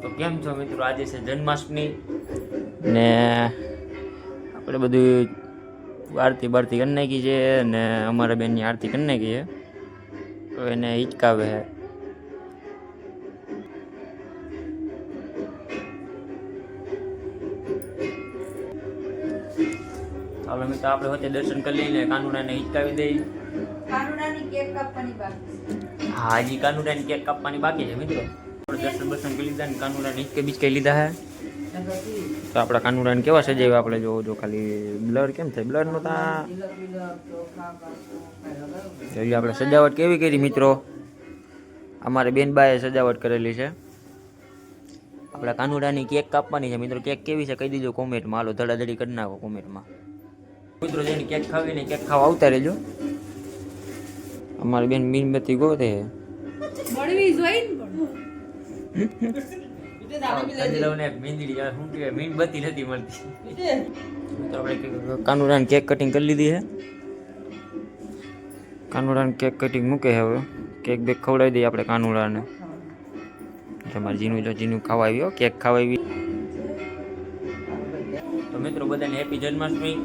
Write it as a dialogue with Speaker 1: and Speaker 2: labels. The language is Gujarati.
Speaker 1: તો કેમ છો મિત્રો? આજે છે જન્માષ્ટમી ને આપણે બધું આરતી બારતી કરી નાખી છે ને અમારા બેનની આરતી કરી નાખી છે તો એને હિચકાવે છે. ચાલો મિત્રો આપણે વચ્ચે દર્શન કરી લઈને કાનુડાને હિચકાવી દઈએ.
Speaker 2: કાનુડાની કેક કાપવાની બાકી છે.
Speaker 1: હા, હજી કાનુડાની કેક કાપવાની બાકી છે મિત્રો. આપણે દર્શન બર્શન કરી લીધા ને કાનુડાને હિચકે બીચકે લીધા છે. તો આપણા કાનુડાને કેવા સજાવ્યા આપણે જો ખાલી બ્લર કેમ થાય બ્લરનો તો આપણે સજાવટ કેવી કરી મિત્રો? અમારે બેનબાએ સજાવટ કરેલી છે. આપણા કાનુડાની કેક કાપવાની છે મિત્રો. કેક કેવી છે કહી દીજો કોમેન્ટમાં. હાલો ધડાધડી કરી નાખો કોમેન્ટમાં મિત્રો. જેની કેક ખાવી ને કેક ખાવા આવતા રહેજો. અમારી બેન મીણબત્તી ગોતે
Speaker 2: મળવી જોઈએ ને પણ
Speaker 1: મીણબત્તી નથી મળતી. તો આપણે કાનુડાને કેક કટિંગ કરી લીધી છે. કાનુડાને કેક કટિંગ મૂકે છે. હવે કેક બેક ખવડાવી દઈએ આપણે કાનુડાને. તમારે જીનું ખાવા આવ્યો કેક ખાવા આવી. તો મિત્રો બધાને હેપી જન્માષ્ટમી.